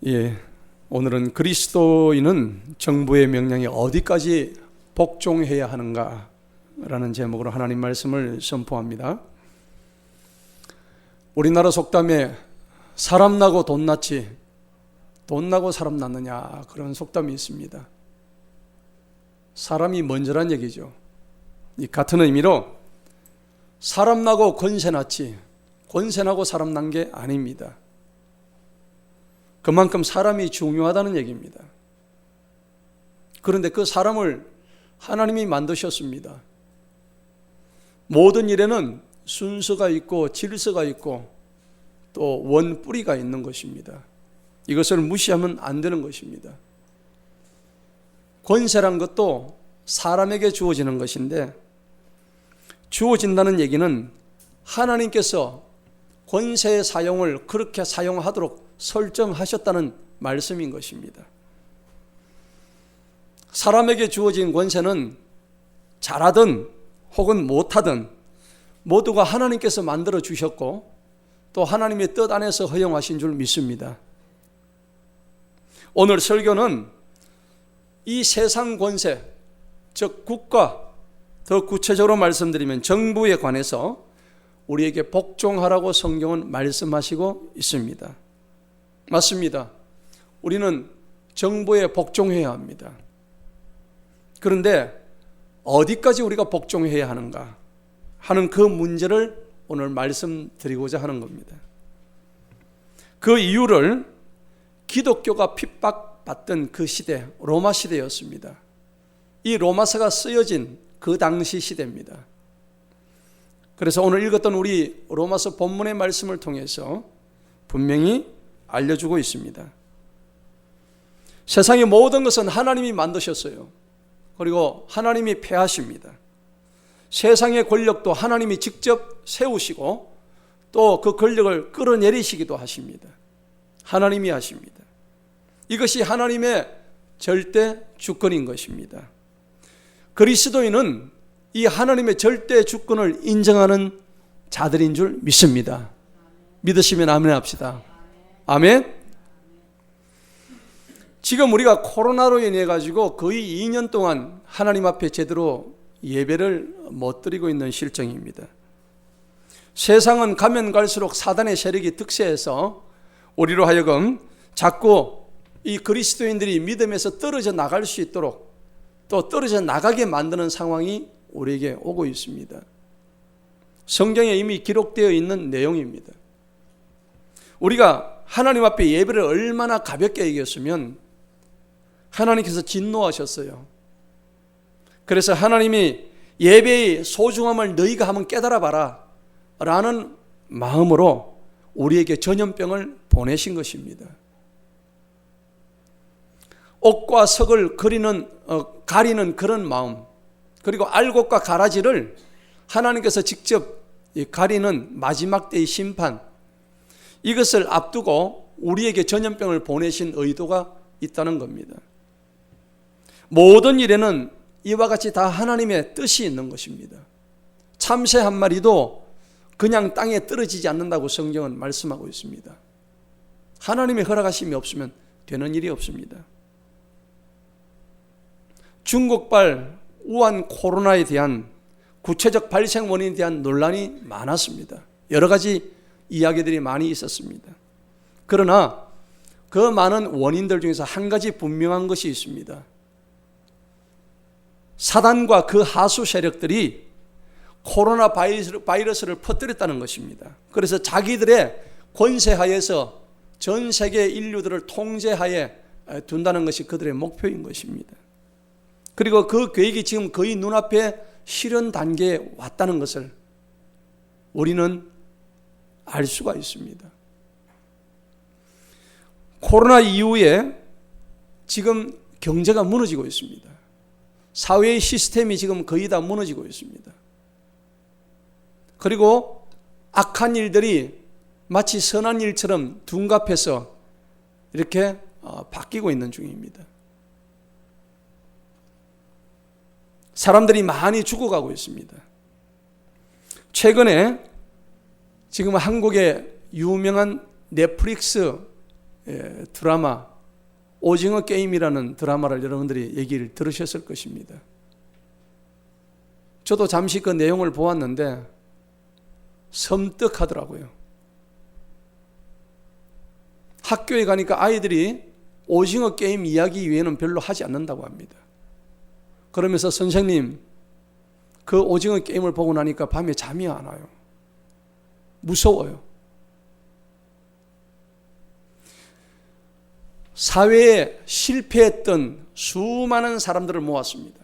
예, 오늘은 그리스도인은 정부의 명령에 어디까지 복종해야 하는가라는 제목으로 하나님 말씀을 선포합니다. 우리나라 속담에 사람 나고 돈 낳지 돈 나고 사람 낳느냐 그런 속담이 있습니다. 사람이 먼저란 얘기죠. 이 같은 의미로 사람 나고 권세 낳지 권세 나고 사람 낳은 게 아닙니다. 그만큼 사람이 중요하다는 얘기입니다. 그런데 그 사람을 하나님이 만드셨습니다. 모든 일에는 순서가 있고 질서가 있고 또 원뿌리가 있는 것입니다. 이것을 무시하면 안 되는 것입니다. 권세란 것도 사람에게 주어지는 것인데, 주어진다는 얘기는 하나님께서 권세의 사용을 그렇게 사용하도록 설정하셨다는 말씀인 것입니다. 사람에게 주어진 권세는 잘하든 혹은 못하든 모두가 하나님께서 만들어 주셨고 또 하나님의 뜻 안에서 허용하신 줄 믿습니다. 오늘 설교는 이 세상 권세, 즉 국가, 더 구체적으로 말씀드리면 정부에 관해서 우리에게 복종하라고 성경은 말씀하시고 있습니다. 맞습니다. 우리는 정부에 복종해야 합니다. 그런데 어디까지 우리가 복종해야 하는가 하는 그 문제를 오늘 말씀드리고자 하는 겁니다. 그 이유를 기독교가 핍박받던 그 시대, 로마 시대였습니다. 이 로마서가 쓰여진 그 당시 시대입니다. 그래서 오늘 읽었던 우리 로마서 본문의 말씀을 통해서 분명히 알려주고 있습니다. 세상의 모든 것은 하나님이 만드셨어요. 그리고 하나님이 폐하십니다. 세상의 권력도 하나님이 직접 세우시고 또 그 권력을 끌어내리시기도 하십니다. 하나님이 하십니다. 이것이 하나님의 절대 주권인 것입니다. 그리스도인은 이 하나님의 절대 주권을 인정하는 자들인 줄 믿습니다. 믿으시면 아멘 합시다. 아멘. 지금 우리가 코로나로 인해 가지고 거의 2년 동안 하나님 앞에 제대로 예배를 못 드리고 있는 실정입니다. 세상은 가면 갈수록 사단의 세력이 득세해서 우리로 하여금 자꾸 이 그리스도인들이 믿음에서 떨어져 나갈 수 있도록 또 떨어져 나가게 만드는 상황이 우리에게 오고 있습니다. 성경에 이미 기록되어 있는 내용입니다. 우리가 하나님 앞에 예배를 얼마나 가볍게 여겼으면 하나님께서 진노하셨어요. 그래서 하나님이 예배의 소중함을 너희가 한번 깨달아 봐라 라는 마음으로 우리에게 전염병을 보내신 것입니다. 옥과 석을 가리는 그런 마음, 그리고 알곡과 가라지를 하나님께서 직접 가리는 마지막 때의 심판, 이것을 앞두고 우리에게 전염병을 보내신 의도가 있다는 겁니다. 모든 일에는 이와 같이 다 하나님의 뜻이 있는 것입니다. 참새 한 마리도 그냥 땅에 떨어지지 않는다고 성경은 말씀하고 있습니다. 하나님의 허락하심이 없으면 되는 일이 없습니다. 중국발 우한 코로나에 대한 구체적 발생 원인에 대한 논란이 많았습니다. 여러 가지 이야기들이 많이 있었습니다. 그러나 그 많은 원인들 중에서 한 가지 분명한 것이 있습니다. 사단과 그 하수 세력들이 코로나 바이러스를 퍼뜨렸다는 것입니다. 그래서 자기들의 권세하에서 전 세계 인류들을 통제하에 둔다는 것이 그들의 목표인 것입니다. 그리고 그 계획이 지금 거의 눈앞에 실현 단계에 왔다는 것을 우리는 알 수가 있습니다. 코로나 이후에 지금 경제가 무너지고 있습니다. 사회의 시스템이 지금 거의 다 무너지고 있습니다. 그리고 악한 일들이 마치 선한 일처럼 둔갑해서 이렇게 바뀌고 있는 중입니다. 사람들이 많이 죽어가고 있습니다. 최근에 지금 한국의 유명한 넷플릭스 드라마 오징어 게임이라는 드라마를 여러분들이 얘기를 들으셨을 것입니다. 저도 잠시 그 내용을 보았는데 섬뜩하더라고요. 학교에 가니까 아이들이 오징어 게임 이야기 외에는 별로 하지 않는다고 합니다. 그러면서 선생님, 그 오징어 게임을 보고 나니까 밤에 잠이 안 와요. 무서워요. 사회에 실패했던 수많은 사람들을 모았습니다.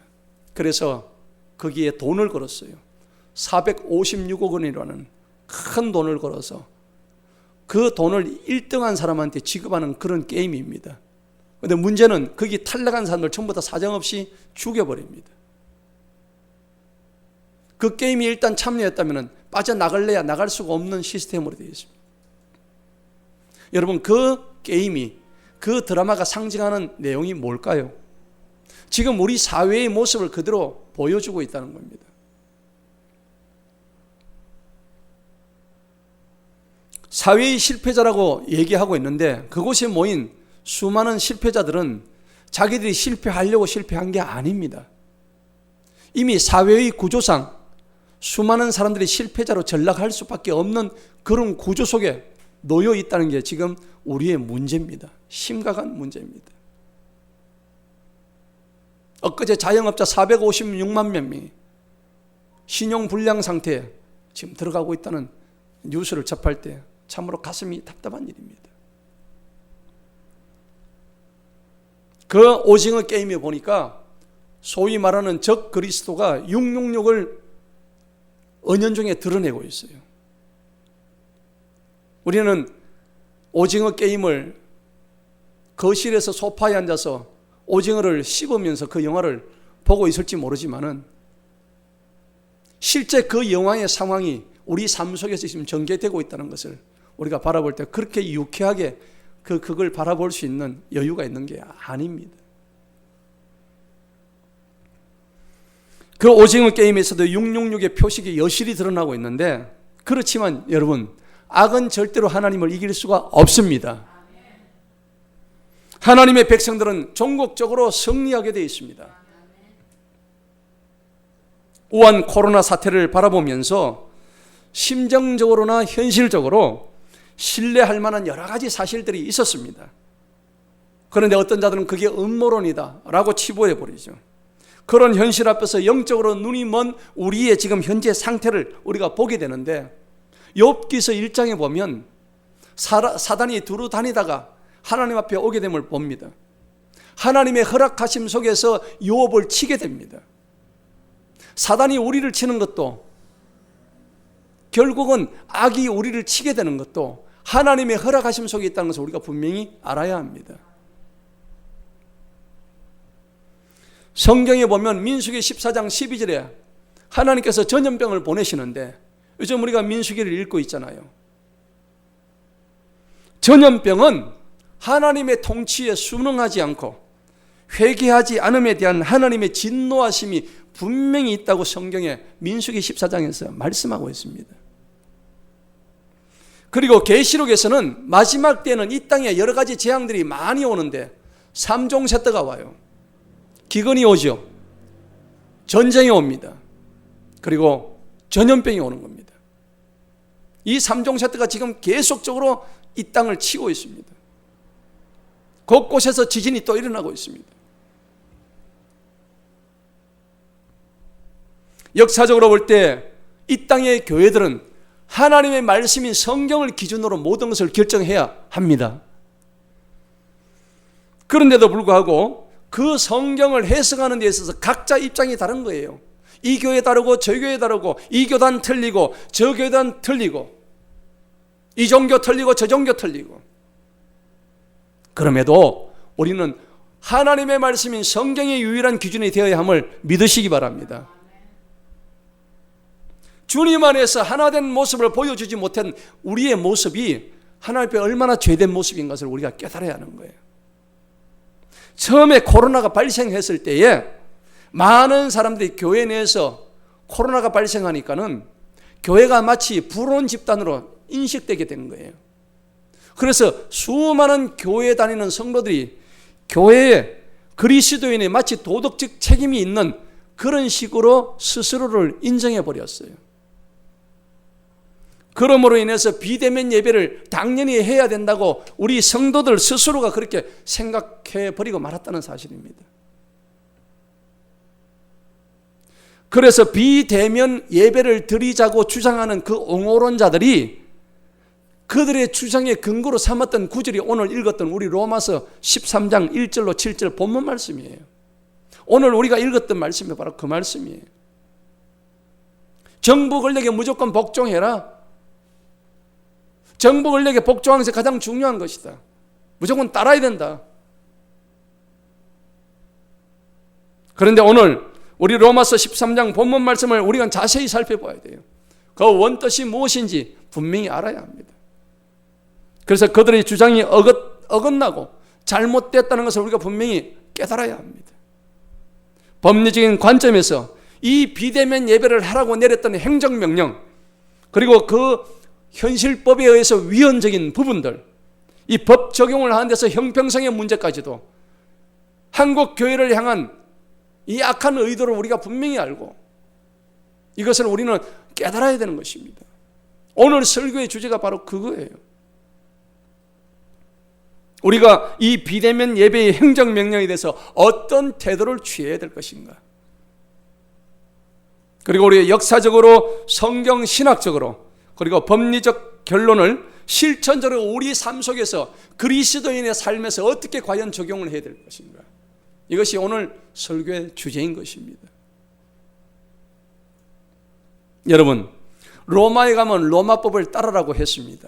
그래서 거기에 돈을 걸었어요. 456억 원이라는 큰 돈을 걸어서 그 돈을 1등한 사람한테 지급하는 그런 게임입니다. 그런데 문제는 거기 탈락한 사람들 전부 다 사정없이 죽여버립니다. 그 게임이 일단 참여했다면 빠져나갈래야 나갈 수가 없는 시스템으로 되어 있습니다. 여러분, 그 게임이, 그 드라마가 상징하는 내용이 뭘까요? 지금 우리 사회의 모습을 그대로 보여주고 있다는 겁니다. 사회의 실패자라고 얘기하고 있는데 그곳에 모인 수많은 실패자들은 자기들이 실패하려고 실패한 게 아닙니다. 이미 사회의 구조상 수많은 사람들이 실패자로 전락할 수밖에 없는 그런 구조 속에 놓여 있다는 게 지금 우리의 문제입니다. 심각한 문제입니다. 엊그제 자영업자 456만 명이 신용불량 상태에 지금 들어가고 있다는 뉴스를 접할 때 참으로 가슴이 답답한 일입니다. 그 오징어 게임에 보니까 소위 말하는 적 그리스도가 666을 은연중에 드러내고 있어요. 우리는 오징어 게임을 거실에서 소파에 앉아서 오징어를 씹으면서 그 영화를 보고 있을지 모르지만은 실제 그 영화의 상황이 우리 삶 속에서 지금 전개되고 있다는 것을 우리가 바라볼 때 그렇게 유쾌하게 그걸 바라볼 수 있는 여유가 있는 게 아닙니다. 그 오징어 게임에서도 666의 표식이 여실히 드러나고 있는데, 그렇지만 여러분, 악은 절대로 하나님을 이길 수가 없습니다. 하나님의 백성들은 종국적으로 승리하게 되어 있습니다. 우한 코로나 사태를 바라보면서 심정적으로나 현실적으로 신뢰할 만한 여러 가지 사실들이 있었습니다. 그런데 어떤 자들은 그게 음모론이다 라고 치부해버리죠. 그런 현실 앞에서 영적으로 눈이 먼 우리의 지금 현재 상태를 우리가 보게 되는데, 욥기서 1장에 보면 사단이 두루 다니다가 하나님 앞에 오게 됨을 봅니다. 하나님의 허락하심 속에서 욥을 치게 됩니다. 사단이 우리를 치는 것도, 결국은 악이 우리를 치게 되는 것도 하나님의 허락하심 속에 있다는 것을 우리가 분명히 알아야 합니다. 성경에 보면 민수기 14장 12절에 하나님께서 전염병을 보내시는데, 요즘 우리가 민수기를 읽고 있잖아요. 전염병은 하나님의 통치에 순응하지 않고 회개하지 않음에 대한 하나님의 진노하심이 분명히 있다고 성경에 민수기 14장에서 말씀하고 있습니다. 그리고 계시록에서는 마지막 때는 이 땅에 여러 가지 재앙들이 많이 오는데 3종 세트가 와요. 기근이 오죠. 전쟁이 옵니다. 그리고 전염병이 오는 겁니다. 이 3종 세트가 지금 계속적으로 이 땅을 치고 있습니다. 곳곳에서 지진이 또 일어나고 있습니다. 역사적으로 볼 때 이 땅의 교회들은 하나님의 말씀인 성경을 기준으로 모든 것을 결정해야 합니다. 그런데도 불구하고 그 성경을 해석하는 데 있어서 각자 입장이 다른 거예요. 이 교회 다르고 저 교회 다르고, 이 교단 틀리고 저 교단 틀리고, 이 종교 틀리고 저 종교 틀리고. 그럼에도 우리는 하나님의 말씀인 성경의 유일한 기준이 되어야 함을 믿으시기 바랍니다. 주님 안에서 하나된 모습을 보여주지 못한 우리의 모습이 하나님 앞에 얼마나 죄된 모습인 것을 우리가 깨달아야 하는 거예요. 처음에 코로나가 발생했을 때에 많은 사람들이 교회 내에서 코로나가 발생하니까는 교회가 마치 불온 집단으로 인식되게 된 거예요. 그래서 수많은 교회에 다니는 성도들이 교회에 그리스도인의 마치 도덕적 책임이 있는 그런 식으로 스스로를 인정해 버렸어요. 그러므로 인해서 비대면 예배를 당연히 해야 된다고 우리 성도들 스스로가 그렇게 생각해 버리고 말았다는 사실입니다. 그래서 비대면 예배를 드리자고 주장하는 그 옹호론자들이 그들의 주장의 근거로 삼았던 구절이 오늘 읽었던 우리 로마서 13장 1절로 7절 본문 말씀이에요. 오늘 우리가 읽었던 말씀이 바로 그 말씀이에요. 정부 권력에 무조건 복종해라. 정부 권력에 복종하는 것이 가장 중요한 것이다. 무조건 따라야 된다. 그런데 오늘 우리 로마서 13장 본문 말씀을 우리가 자세히 살펴봐야 돼요. 그 원뜻이 무엇인지 분명히 알아야 합니다. 그래서 그들의 주장이 어긋나고 잘못됐다는 것을 우리가 분명히 깨달아야 합니다. 법리적인 관점에서 이 비대면 예배를 하라고 내렸던 행정명령, 그리고 그 현실법에 의해서 위헌적인 부분들, 이 법 적용을 하는 데서 형평성의 문제까지도 한국 교회를 향한 이 악한 의도를 우리가 분명히 알고 이것을 우리는 깨달아야 되는 것입니다. 오늘 설교의 주제가 바로 그거예요. 우리가 이 비대면 예배의 행정명령에 대해서 어떤 태도를 취해야 될 것인가. 그리고 우리가 역사적으로, 성경 신학적으로, 그리고 법리적 결론을 실천적으로 우리 삶 속에서 그리스도인의 삶에서 어떻게 과연 적용을 해야 될 것인가. 이것이 오늘 설교의 주제인 것입니다. 여러분, 로마에 가면 로마법을 따르라고 했습니다.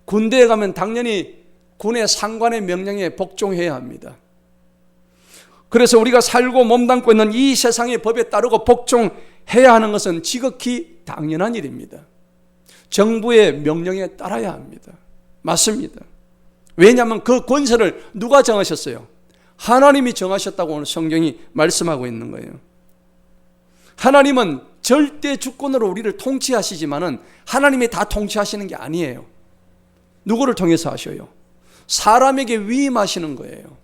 군대에 가면 당연히 군의 상관의 명령에 복종해야 합니다. 그래서 우리가 살고 몸담고 있는 이 세상의 법에 따르고 복종해야 하는 것은 지극히 당연한 일입니다. 정부의 명령에 따라야 합니다. 맞습니다. 왜냐하면 그 권세를 누가 정하셨어요? 하나님이 정하셨다고 오늘 성경이 말씀하고 있는 거예요. 하나님은 절대 주권으로 우리를 통치하시지만은 하나님이 다 통치하시는 게 아니에요. 누구를 통해서 하셔요? 사람에게 위임하시는 거예요.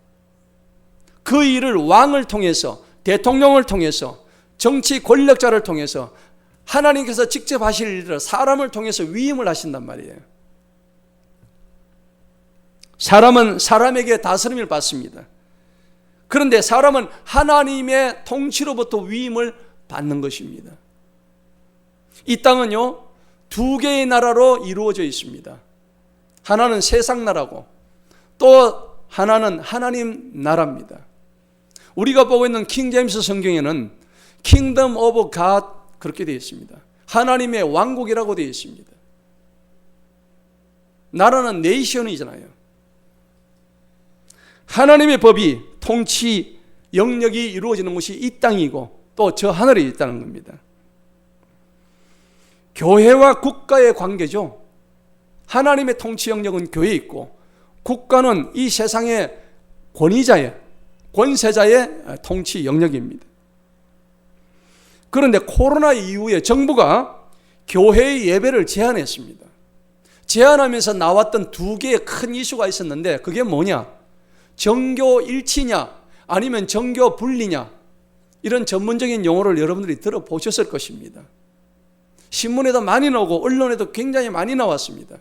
그 일을 왕을 통해서, 대통령을 통해서, 정치 권력자를 통해서 하나님께서 직접 하실 일을 사람을 통해서 위임을 하신단 말이에요. 사람은 사람에게 다스림을 받습니다. 그런데 사람은 하나님의 통치로부터 위임을 받는 것입니다. 이 땅은요, 두 개의 나라로 이루어져 있습니다. 하나는 세상 나라고 또 하나는 하나님 나라입니다. 우리가 보고 있는 킹제임스 성경에는 킹덤 오브 갓 그렇게 되어 있습니다. 하나님의 왕국이라고 되어 있습니다. 나라는 네이션이잖아요. 하나님의 법이, 통치 영역이 이루어지는 곳이 이 땅이고 또 저 하늘에 있다는 겁니다. 교회와 국가의 관계죠. 하나님의 통치 영역은 교회에 있고 국가는 이 세상의 권위자의, 권세자의 통치 영역입니다. 그런데 코로나 이후에 정부가 교회의 예배를 제한했습니다. 제한하면서 나왔던 두 개의 큰 이슈가 있었는데 그게 뭐냐? 정교 일치냐 아니면 정교 분리냐, 이런 전문적인 용어를 여러분들이 들어보셨을 것입니다. 신문에도 많이 나오고 언론에도 굉장히 많이 나왔습니다.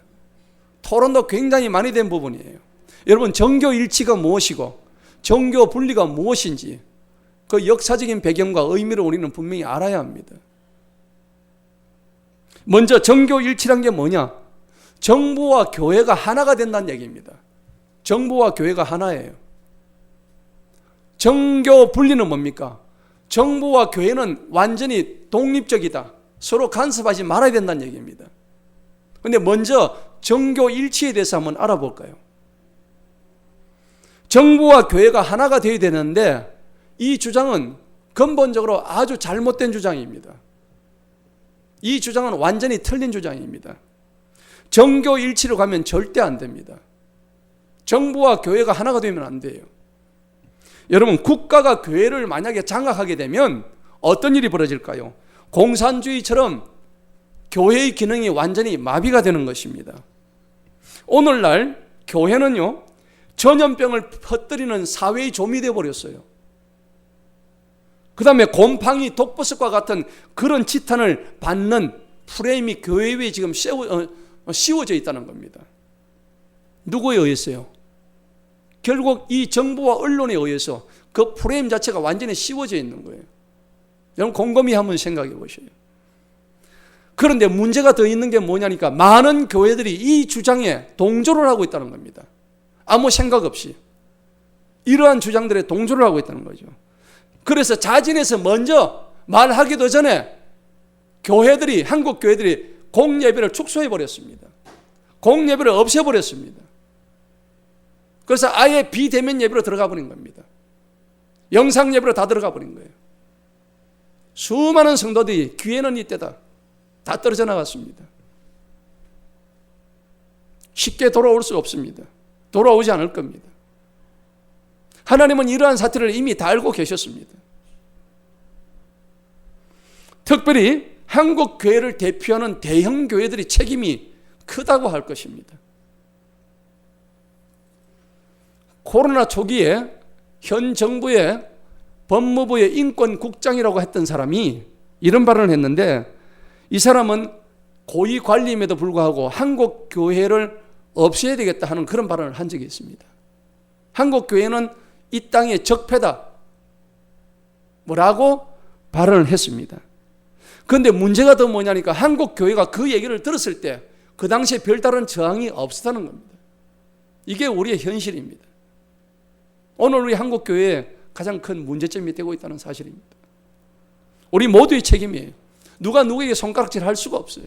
토론도 굉장히 많이 된 부분이에요. 여러분, 정교 일치가 무엇이고 정교 분리가 무엇인지 그 역사적인 배경과 의미를 우리는 분명히 알아야 합니다. 먼저 정교 일치란 게 뭐냐? 정부와 교회가 하나가 된다는 얘기입니다. 정부와 교회가 하나예요. 정교 분리는 뭡니까? 정부와 교회는 완전히 독립적이다. 서로 간섭하지 말아야 된다는 얘기입니다. 그런데 먼저 정교 일치에 대해서 한번 알아볼까요? 정부와 교회가 하나가 되어야 되는데 이 주장은 근본적으로 아주 잘못된 주장입니다. 이 주장은 완전히 틀린 주장입니다. 정교 일치로 가면 절대 안 됩니다. 정부와 교회가 하나가 되면 안 돼요. 여러분, 국가가 교회를 만약에 장악하게 되면 어떤 일이 벌어질까요? 공산주의처럼 교회의 기능이 완전히 마비가 되는 것입니다. 오늘날 교회는요, 전염병을 퍼뜨리는 사회의 좀이 되어버렸어요. 그 다음에 곰팡이, 독버섯과 같은 그런 지탄을 받는 프레임이 교회 위에 지금 씌워져 있다는 겁니다. 누구에 의해서요? 결국 이 정부와 언론에 의해서 그 프레임 자체가 완전히 씌워져 있는 거예요. 여러분 곰곰이 한번 생각해 보셔요. 그런데 문제가 더 있는 게 뭐냐니까 많은 교회들이 이 주장에 동조를 하고 있다는 겁니다. 아무 생각 없이 이러한 주장들에 동조를 하고 있다는 거죠. 그래서 자진해서 먼저 말하기도 전에 교회들이, 한국 교회들이 공예배를 축소해 버렸습니다. 공예배를 없애 버렸습니다. 그래서 아예 비대면 예배로 들어가 버린 겁니다. 영상 예배로 다 들어가 버린 거예요. 수많은 성도들이 귀에는 이때다 다 떨어져 나갔습니다. 쉽게 돌아올 수 없습니다. 돌아오지 않을 겁니다. 하나님은 이러한 사태를 이미 다 알고 계셨습니다. 특별히 한국 교회를 대표하는 대형 교회들이 책임이 크다고 할 것입니다. 코로나 초기에 현 정부의 법무부의 인권국장이라고 했던 사람이 이런 발언을 했는데, 이 사람은 고위 관리임에도 불구하고 한국 교회를 없애야 되겠다 하는 그런 발언을 한 적이 있습니다. 한국 교회는 이 땅의 적폐다 뭐라고 발언을 했습니다. 그런데 문제가 더 뭐냐니까 한국 교회가 그 얘기를 들었을 때 그 당시에 별다른 저항이 없었다는 겁니다. 이게 우리의 현실입니다. 오늘 우리 한국 교회의 가장 큰 문제점이 되고 있다는 사실입니다. 우리 모두의 책임이에요. 누가 누구에게 손가락질 할 수가 없어요.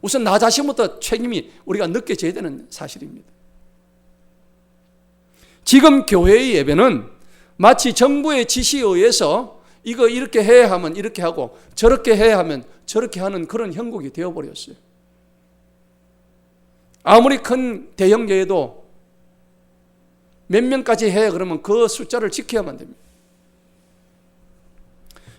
우선 나 자신부터 책임이 우리가 느껴져야 되는 사실입니다. 지금 교회의 예배는 마치 정부의 지시에 의해서 이거 이렇게 해야 하면 이렇게 하고 저렇게 해야 하면 저렇게 하는 그런 형국이 되어버렸어요. 아무리 큰 대형 교회도 몇 명까지 해 그러면 그 숫자를 지켜야만 됩니다.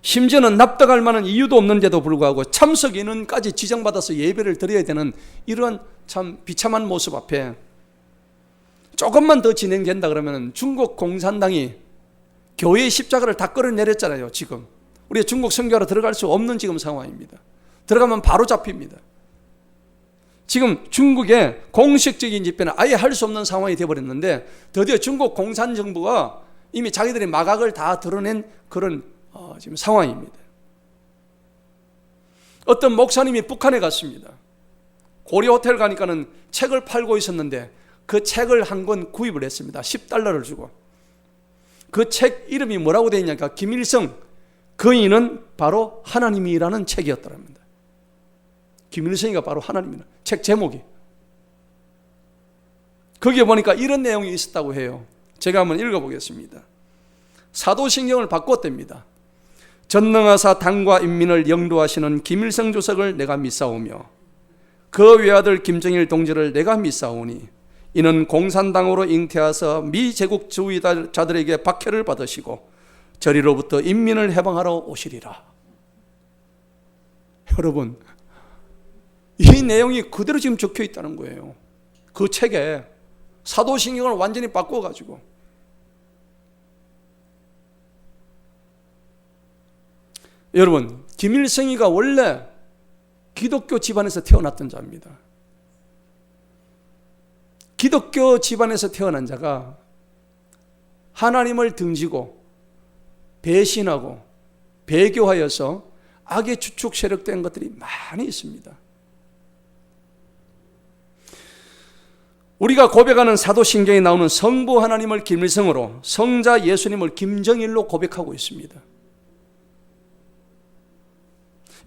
심지어는 납득할 만한 이유도 없는데도 불구하고 참석 인원까지 지정받아서 예배를 드려야 되는 이런 참 비참한 모습 앞에 조금만 더 진행된다 그러면 중국 공산당이 교회의 십자가를 다 끌어내렸잖아요. 지금 우리가 중국 선교하러 들어갈 수 없는 지금 상황입니다. 들어가면 바로 잡힙니다. 지금 중국의 공식적인 집회는 아예 할 수 없는 상황이 되어버렸는데 드디어 중국 공산정부가 이미 자기들의 마각을 다 드러낸 그런 지금 상황입니다. 어떤 목사님이 북한에 갔습니다. 고려 호텔 가니까는 책을 팔고 있었는데 그 책을 한 권 구입을 했습니다. $10를 주고. 그 책 이름이 뭐라고 되어 있냐니까 김일성 거인은 바로 하나님이라는 책이었더랍니다. 김일성이가 바로 하나님이라는 책 제목이. 거기에 보니까 이런 내용이 있었다고 해요. 제가 한번 읽어보겠습니다. 사도신경을 바꿨답니다. 전능하사 당과 인민을 영도하시는 김일성 주석을 내가 믿사오며 그 외아들 김정일 동지를 내가 믿사오니 이는 공산당으로 잉태하서 미제국주의자들에게 박해를 받으시고 저리로부터 인민을 해방하러 오시리라. 여러분, 이 내용이 그대로 지금 적혀 있다는 거예요. 그 책에 사도신경을 완전히 바꿔가지고. 여러분, 김일성이가 원래 기독교 집안에서 태어났던 자입니다. 기독교 집안에서 태어난 자가 하나님을 등지고 배신하고 배교하여서 악의 주축 세력된 것들이 많이 있습니다. 우리가 고백하는 사도신경에 나오는 성부 하나님을 김일성으로, 성자 예수님을 김정일로 고백하고 있습니다.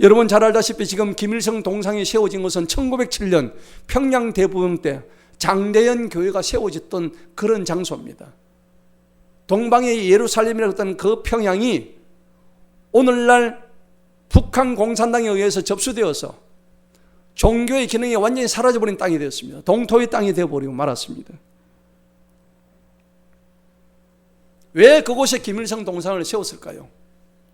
여러분 잘 알다시피 지금 김일성 동상이 세워진 것은 1907년 평양 대부흥 때 장대현 교회가 세워졌던 그런 장소입니다. 동방의 예루살렘이라고 했던 그 평양이 오늘날 북한 공산당에 의해서 접수되어서 종교의 기능이 완전히 사라져버린 땅이 되었습니다. 동토의 땅이 되어버리고 말았습니다. 왜 그곳에 김일성 동상을 세웠을까요?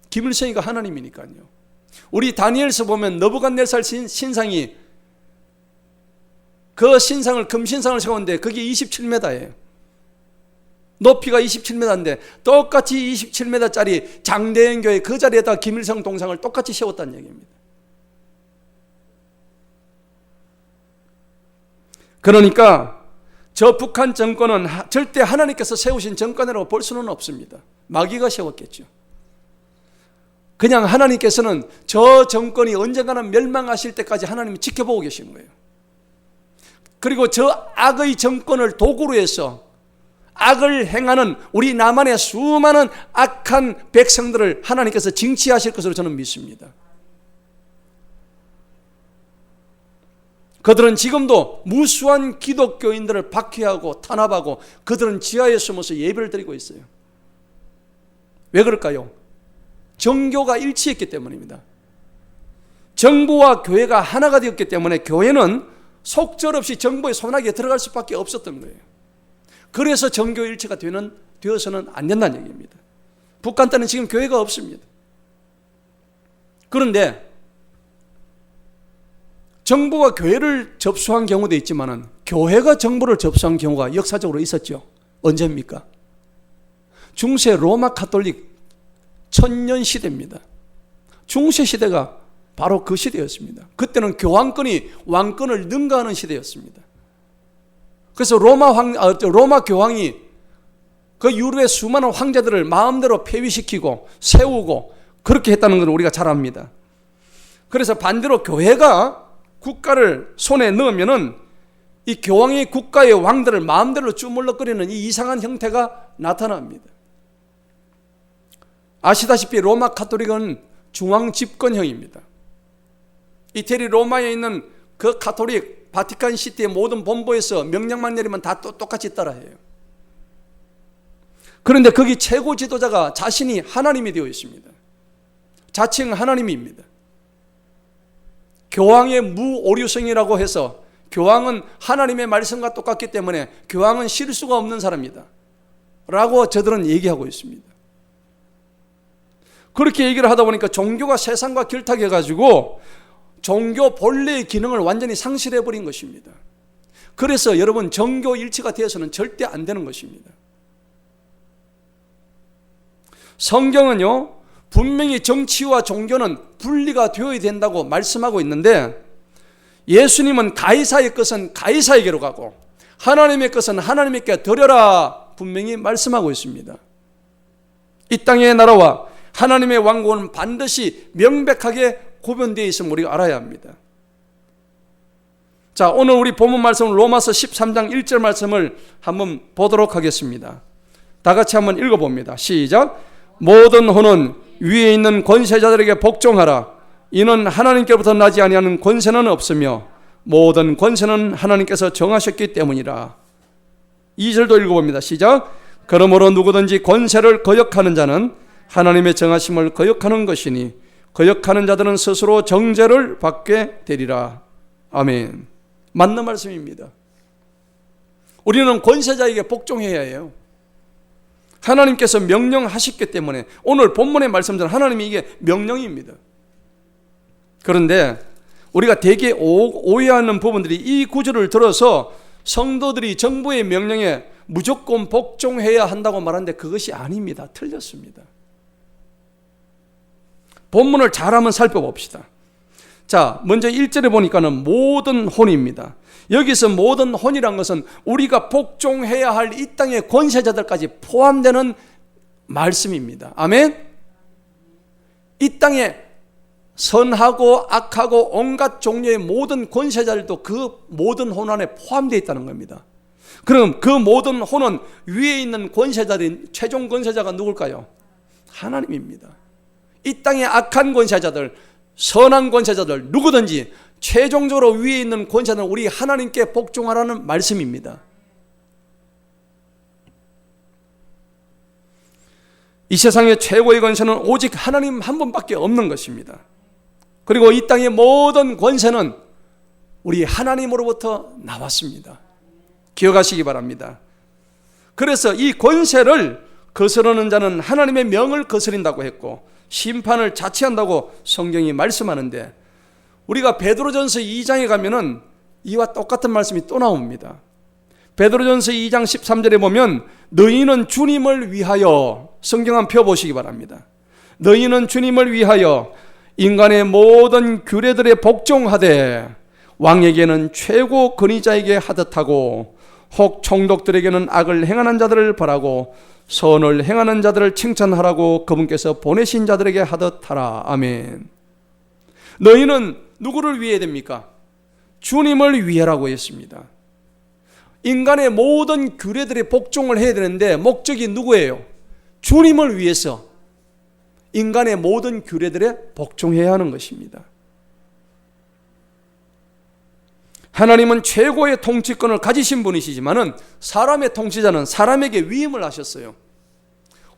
김일성이가 하나님이니까요. 우리 다니엘서 보면 느부갓네살 신상이 그 신상을, 금신상을 세웠는데 그게 27m예요. 높이가 27m인데 똑같이 27m짜리 장대현 교회 그 자리에다 김일성 동상을 똑같이 세웠다는 얘기입니다. 그러니까 저 북한 정권은 절대 하나님께서 세우신 정권이라고 볼 수는 없습니다. 마귀가 세웠겠죠. 그냥 하나님께서는 저 정권이 언젠가는 멸망하실 때까지 하나님이 지켜보고 계시는 거예요. 그리고 저 악의 정권을 도구로 해서 악을 행하는 우리 남한의 수많은 악한 백성들을 하나님께서 징치하실 것으로 저는 믿습니다. 그들은 지금도 무수한 기독교인들을 박해하고 탄압하고 그들은 지하에 숨어서 예배를 드리고 있어요. 왜 그럴까요? 정교가 일치했기 때문입니다. 정부와 교회가 하나가 되었기 때문에 교회는 속절없이 정부의 손아귀에 들어갈 수밖에 없었던 거예요. 그래서 정교 일치가 되어서는 안 된다는 얘기입니다. 북한 때는 지금 교회가 없습니다. 그런데 정부가 교회를 접수한 경우도 있지만 교회가 정부를 접수한 경우가 역사적으로 있었죠. 언제입니까? 중세 로마 가톨릭 천년 시대입니다. 중세 시대가 바로 그 시대였습니다. 그때는 교황권이 왕권을 능가하는 시대였습니다. 그래서 로마 교황이 그 이후에 수많은 황제들을 마음대로 폐위시키고 세우고 그렇게 했다는 걸 우리가 잘 압니다. 그래서 반대로 교회가 국가를 손에 넣으면은 이 교황이 국가의 왕들을 마음대로 주물럭거리는 이 이상한 형태가 나타납니다. 아시다시피 로마 가톨릭은 중앙 집권형입니다. 이태리 로마에 있는 그 가톨릭 바티칸 시티의 모든 본부에서 명령만 내리면 다 똑같이 따라해요. 그런데 거기 최고 지도자가 자신이 하나님이 되어 있습니다. 자칭 하나님입니다. 교황의 무오류성이라고 해서 교황은 하나님의 말씀과 똑같기 때문에 교황은 실수가 없는 사람이다 라고 저들은 얘기하고 있습니다. 그렇게 얘기를 하다 보니까 종교가 세상과 결탁해가지고 종교 본래의 기능을 완전히 상실해버린 것입니다. 그래서 여러분 정교 일치가 되어서는 절대 안 되는 것입니다. 성경은요 분명히 정치와 종교는 분리가 되어야 된다고 말씀하고 있는데 예수님은 가이사의 것은 가이사에게로 가고 하나님의 것은 하나님께 드려라 분명히 말씀하고 있습니다. 이 땅의 나라와 하나님의 왕국은 반드시 명백하게 구분되어 있음을 우리가 알아야 합니다. 자, 오늘 우리 본문 말씀은 로마서 13장 1절 말씀을 한번 보도록 하겠습니다. 다 같이 한번 읽어봅니다. 시작. 모든 혼은 위에 있는 권세자들에게 복종하라. 이는 하나님께로부터 나지 아니하는 권세는 없으며 모든 권세는 하나님께서 정하셨기 때문이라. 2절도 읽어봅니다. 시작. 그러므로 누구든지 권세를 거역하는 자는 하나님의 정하심을 거역하는 것이니 거역하는 자들은 스스로 정죄를 받게 되리라. 아멘. 맞는 말씀입니다. 우리는 권세자에게 복종해야 해요. 하나님께서 명령하셨기 때문에 오늘 본문의 말씀대로 하나님이 이게 명령입니다. 그런데 우리가 되게 오해하는 부분들이 이 구절을 들어서 성도들이 정부의 명령에 무조건 복종해야 한다고 말하는데 그것이 아닙니다. 틀렸습니다. 본문을 잘 한번 살펴봅시다. 자, 먼저 1절에 보니까는 모든 혼입니다. 여기서 모든 혼이란 것은 우리가 복종해야 할 이 땅의 권세자들까지 포함되는 말씀입니다. 아멘? 이 땅에 선하고 악하고 온갖 종류의 모든 권세자들도 그 모든 혼 안에 포함되어 있다는 겁니다. 그럼 그 모든 혼은 위에 있는 권세자들인 최종 권세자가 누굴까요? 하나님입니다. 이 땅의 악한 권세자들, 선한 권세자들 누구든지 최종적으로 위에 있는 권세자는 우리 하나님께 복종하라는 말씀입니다. 이 세상의 최고의 권세는 오직 하나님 한 분밖에 없는 것입니다. 그리고 이 땅의 모든 권세는 우리 하나님으로부터 나왔습니다. 기억하시기 바랍니다. 그래서 이 권세를 거스르는 자는 하나님의 명을 거스린다고 했고 심판을 자취한다고 성경이 말씀하는데 우리가 베드로전서 2장에 가면은 이와 똑같은 말씀이 또 나옵니다. 베드로전서 2장 13절에 보면 너희는 주님을 위하여, 성경 한번 펴보시기 바랍니다. 너희는 주님을 위하여 인간의 모든 규례들에 복종하되 왕에게는 최고 권위자에게 하듯하고 혹 총독들에게는 악을 행하는 자들을 벌하고 선을 행하는 자들을 칭찬하라고 그분께서 보내신 자들에게 하듯하라. 아멘. 너희는 누구를 위해야 됩니까? 주님을 위하라고 했습니다. 인간의 모든 규례들에 복종을 해야 되는데 목적이 누구예요? 주님을 위해서 인간의 모든 규례들에 복종해야 하는 것입니다. 하나님은 최고의 통치권을 가지신 분이시지만은 사람의 통치자는 사람에게 위임을 하셨어요.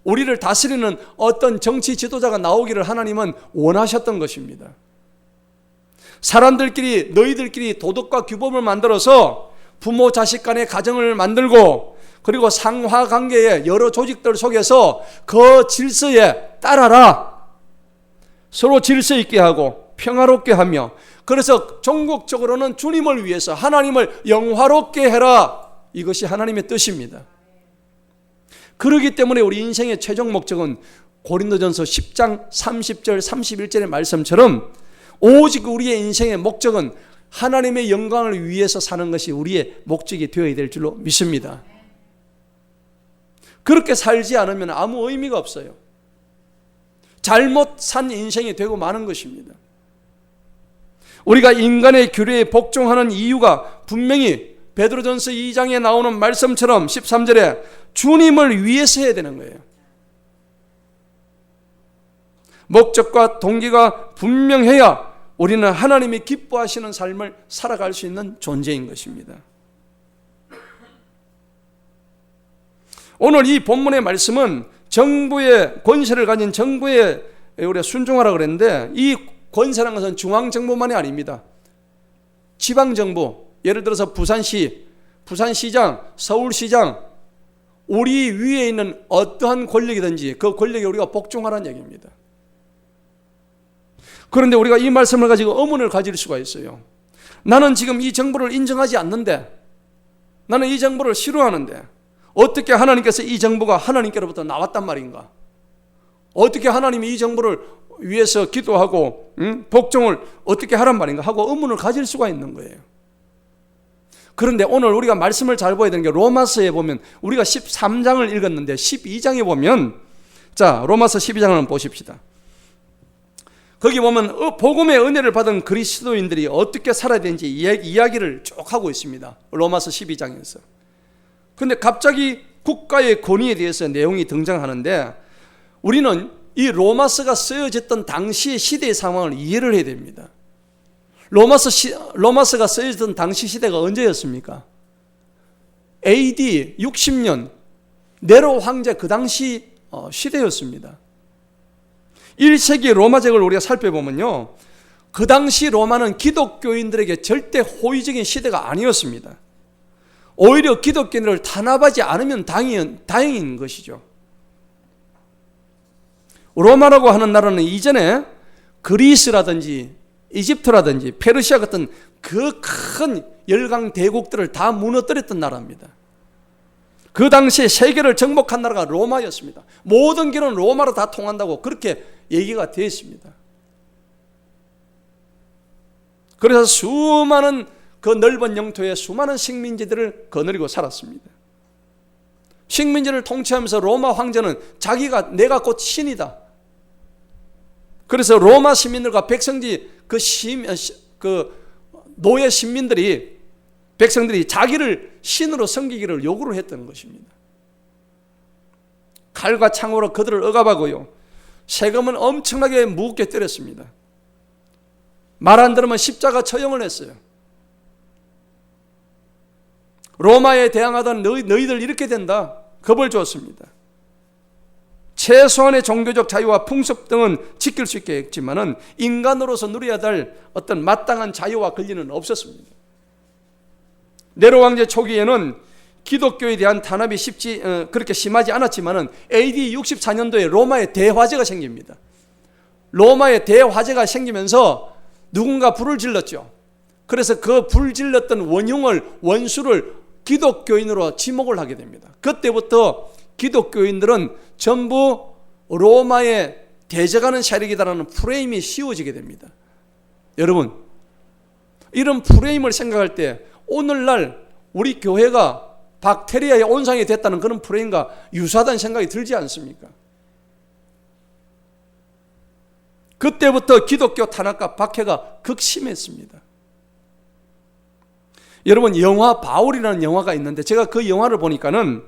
우리를 다스리는 어떤 정치 지도자가 나오기를 하나님은 원하셨던 것입니다. 사람들끼리, 너희들끼리 도덕과 규범을 만들어서 부모 자식 간의 가정을 만들고, 그리고 상하관계의 여러 조직들 속에서 그 질서에 따라라, 서로 질서 있게 하고 평화롭게 하며, 그래서 종국적으로는 주님을 위해서 하나님을 영화롭게 해라, 이것이 하나님의 뜻입니다. 그렇기 때문에 우리 인생의 최종 목적은 고린도전서 10장 30절 31절의 말씀처럼 오직 우리의 인생의 목적은 하나님의 영광을 위해서 사는 것이 우리의 목적이 되어야 될 줄로 믿습니다. 그렇게 살지 않으면 아무 의미가 없어요. 잘못 산 인생이 되고 마는 것입니다. 우리가 인간의 규례에 복종하는 이유가 분명히 베드로전서 2장에 나오는 말씀처럼 13절에 주님을 위해서 해야 되는 거예요. 목적과 동기가 분명해야 우리는 하나님이 기뻐하시는 삶을 살아갈 수 있는 존재인 것입니다. 오늘 이 본문의 말씀은 정부의 권세를 가진 정부에 우리가 순종하라고 그랬는데, 이 권세라는 것은 중앙정부만이 아닙니다. 지방정부, 예를 들어서 부산시, 부산시장, 서울시장, 우리 위에 있는 어떠한 권력이든지 그 권력에 우리가 복종하라는 얘기입니다. 그런데 우리가 이 말씀을 가지고 의문을 가질 수가 있어요. 나는 지금 이 정부를 인정하지 않는데, 나는 이 정부를 싫어하는데 어떻게 하나님께서 이 정부가 하나님께로부터 나왔단 말인가? 어떻게 하나님이 이 정부를 위해서 기도하고 복종을 어떻게 하란 말인가 하고 의문을 가질 수가 있는 거예요. 그런데 오늘 우리가 말씀을 잘 보아야 되는 게, 로마서에 보면 우리가 13장을 읽었는데 12장에 보면, 자, 로마서 12장을 한번 보십시다. 거기 보면 복음의 은혜를 받은 그리스도인들이 어떻게 살아야 되는지 이야기를 쭉 하고 있습니다. 로마서 12장에서. 그런데 갑자기 국가의 권위에 대해서 내용이 등장하는데, 우리는 이 로마서가 쓰여졌던 당시의 시대의 상황을 이해를 해야 됩니다. 로마서가 쓰여졌던 당시 시대가 언제였습니까? AD 60년 네로 황제 그 당시 시대였습니다. 1세기 로마제국을 우리가 살펴보면요, 그 당시 로마는 기독교인들에게 절대 호의적인 시대가 아니었습니다. 오히려 기독교인들을 탄압하지 않으면 다행인 것이죠. 로마라고 하는 나라는 이전에 그리스라든지 이집트라든지 페르시아 같은 그 큰 열강 대국들을 다 무너뜨렸던 나라입니다. 그 당시에 세계를 정복한 나라가 로마였습니다. 모든 길은 로마로 다 통한다고 그렇게 얘기가 되어 있습니다. 그래서 수많은 그 넓은 영토에 수많은 식민지들을 거느리고 살았습니다. 식민지를 통치하면서 로마 황제는 내가 곧 신이다. 그래서 로마 시민들과 백성들이 노예 시민들이, 백성들이 자기를 신으로 섬기기를 요구를 했던 것입니다. 칼과 창으로 그들을 억압하고요, 세금은 엄청나게 무겁게 때렸습니다. 말 안 들으면 십자가 처형을 했어요. 로마에 대항하던 너희들 이렇게 된다, 겁을 주었습니다. 최소한의 종교적 자유와 풍습 등은 지킬 수 있겠지만은 인간으로서 누려야 될 어떤 마땅한 자유와 권리는 없었습니다. 네로 황제 초기에는 기독교에 대한 탄압이 그렇게 심하지 않았지만은 AD 64년도에 로마에 대화재가 생깁니다. 로마에 대화재가 생기면서 누군가 불을 질렀죠. 그래서 그 불질렀던 원수를 기독교인으로 지목을 하게 됩니다. 그때부터 기독교인들은 전부 로마의 대적하는 세력이다라는 프레임이 씌워지게 됩니다. 여러분, 이런 프레임을 생각할 때 오늘날 우리 교회가 박테리아의 온상이 됐다는 그런 프레임과 유사하다는 생각이 들지 않습니까? 그때부터 기독교 탄압과 박해가 극심했습니다. 여러분, 영화 바울이라는 영화가 있는데 제가 그 영화를 보니까는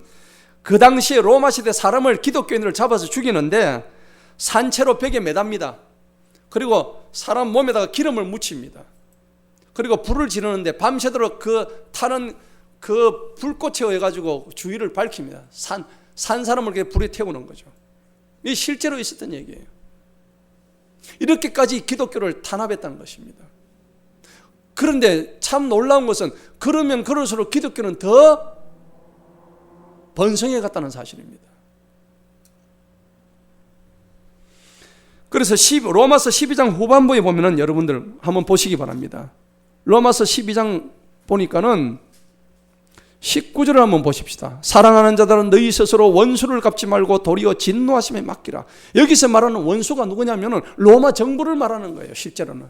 그 당시에 로마 시대 사람을, 기독교인들을 잡아서 죽이는데 산채로 벽에 매답니다. 그리고 사람 몸에다가 기름을 묻힙니다. 그리고 불을 지르는데 밤새도록 타는 불꽃에 의해 가지고 주위를 밝힙니다. 산 사람을 이렇게 불에 태우는 거죠. 이게 실제로 있었던 얘기예요. 이렇게까지 기독교를 탄압했다는 것입니다. 그런데 참 놀라운 것은 그러면 그럴수록 기독교는 더 번성해 갔다는 사실입니다. 그래서 로마서 12장 후반부에 보면은 여러분들 한번 보시기 바랍니다. 로마서 12장 보니까는 19절을 한번 보십시다. 사랑하는 자들은 너희 스스로 원수를 갚지 말고 도리어 진노하심에 맡기라. 여기서 말하는 원수가 누구냐면은 로마 정부를 말하는 거예요. 실제로는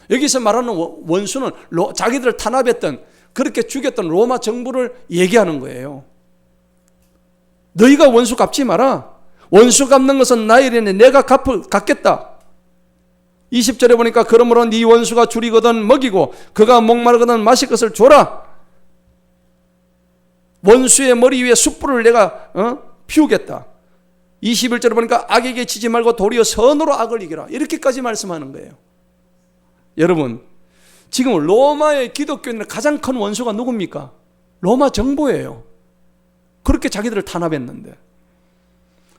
여기서 말하는 원수는 자기들을 탄압했던, 그렇게 죽였던 로마 정부를 얘기하는 거예요. 너희가 원수 갚지 마라. 원수 갚는 것은 나의 일이니 내가 갚겠다. 20절에 보니까 그러므로 네 원수가 줄이거든 먹이고 그가 목마르거든 마실 것을 줘라. 원수의 머리 위에 숯불을 내가 피우겠다. 21절에 보니까 악에게 지지 말고 도리어 선으로 악을 이겨라. 이렇게까지 말씀하는 거예요. 여러분, 지금 로마의 기독교인들의 가장 큰 원수가 누굽니까? 로마 정부예요. 그렇게 자기들을 탄압했는데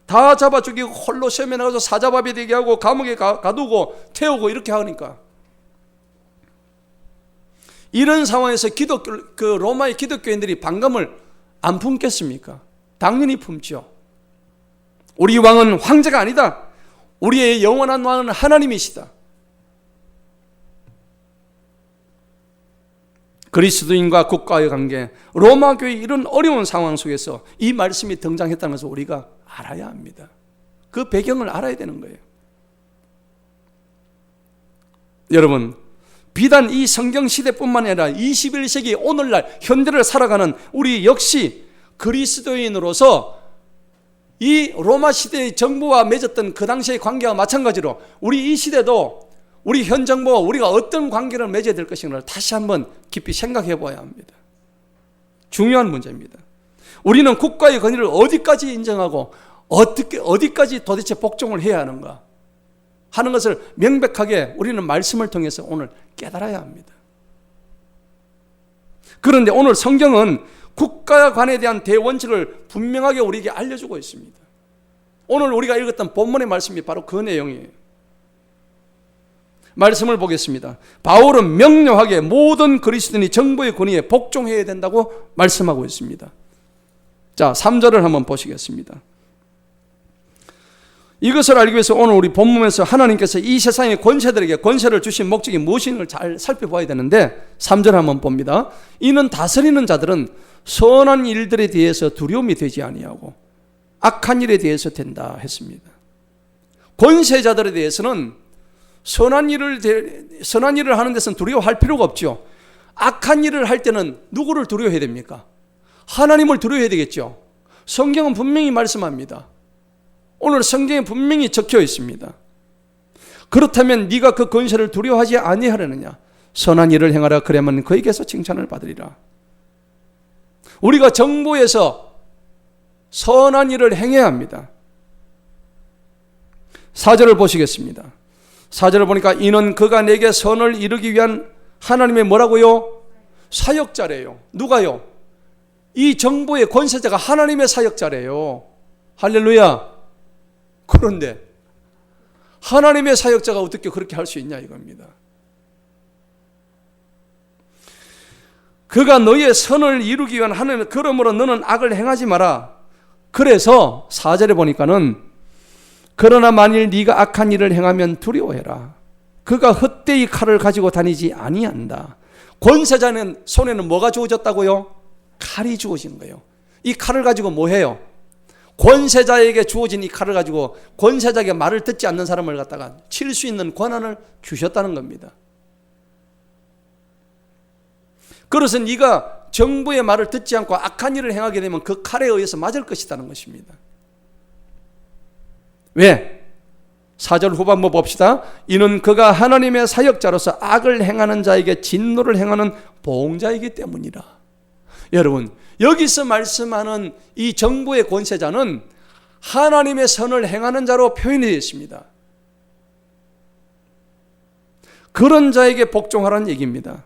다 잡아 죽이고 홀로 시험에 나가서 사자밥이 되게 하고 감옥에 가두고 태우고 이렇게 하니까, 이런 상황에서 로마의 기독교인들이 반감을 안 품겠습니까? 당연히 품죠. 우리 왕은 황제가 아니다. 우리의 영원한 왕은 하나님이시다. 그리스도인과 국가의 관계, 로마 교회의 이런 어려운 상황 속에서 이 말씀이 등장했다는 것을 우리가 알아야 합니다. 그 배경을 알아야 되는 거예요. 여러분, 비단 이 성경 시대뿐만 아니라 21세기 오늘날 현대를 살아가는 우리 역시 그리스도인으로서 이 로마 시대의 정부와 맺었던 그 당시의 관계와 마찬가지로 우리 이 시대도 우리 현 정부와 우리가 어떤 관계를 맺어야 될 것인가를 다시 한번 깊이 생각해 봐야 합니다. 중요한 문제입니다. 우리는 국가의 권위를 어디까지 인정하고 어디까지 도대체 복종을 해야 하는가 하는 것을 명백하게 우리는 말씀을 통해서 오늘 깨달아야 합니다. 그런데 오늘 성경은 국가관에 대한 대원칙을 분명하게 우리에게 알려주고 있습니다. 오늘 우리가 읽었던 본문의 말씀이 바로 그 내용이에요. 말씀을 보겠습니다. 바울은 명료하게 모든 그리스도인이 정부의 권위에 복종해야 된다고 말씀하고 있습니다. 자, 3절을 한번 보시겠습니다. 이것을 알기 위해서 오늘 우리 본문에서 하나님께서 이 세상의 권세들에게 권세를 주신 목적이 무엇인가를 잘 살펴봐야 되는데 3절 한번 봅니다. 이는 다스리는 자들은 선한 일들에 대해서 두려움이 되지 아니하고 악한 일에 대해서 된다 했습니다. 권세자들에 대해서는 선한 일을 하는 데서는 두려워할 필요가 없죠. 악한 일을 할 때는 누구를 두려워해야 됩니까? 하나님을 두려워해야 되겠죠. 성경은 분명히 말씀합니다. 오늘 성경에 분명히 적혀 있습니다. 그렇다면 네가 그 권세를 두려워하지 아니하려느냐? 선한 일을 행하라. 그러면 그에게서 칭찬을 받으리라. 우리가 정부에서 선한 일을 행해야 합니다. 4절을 보시겠습니다. 4절을 보니까 이는 그가 내게 선을 이루기 위한 하나님의 뭐라고요? 사역자래요. 누가요? 이 정부의 권세자가 하나님의 사역자래요. 할렐루야. 그런데 하나님의 사역자가 어떻게 그렇게 할 수 있냐 이겁니다. 그가 너희의 선을 이루기 위한 하나님, 그러므로 너는 악을 행하지 마라. 그래서 4절에 보니까는 그러나 만일 네가 악한 일을 행하면 두려워해라. 그가 헛되이 칼을 가지고 다니지 아니한다. 권세자는 손에는 뭐가 주어졌다고요? 칼이 주어진 거예요. 이 칼을 가지고 뭐 해요? 권세자에게 주어진 이 칼을 가지고 권세자에게 말을 듣지 않는 사람을 갖다가 칠 수 있는 권한을 주셨다는 겁니다. 그래서 네가 정부의 말을 듣지 않고 악한 일을 행하게 되면 그 칼에 의해서 맞을 것이라는 것입니다. 왜? 4절 후반부 봅시다. 이는 그가 하나님의 사역자로서 악을 행하는 자에게 진노를 행하는 보응자이기 때문이라. 여러분, 여기서 말씀하는 이 정부의 권세자는 하나님의 선을 행하는 자로 표현이 되어 있습니다. 그런 자에게 복종하라는 얘기입니다.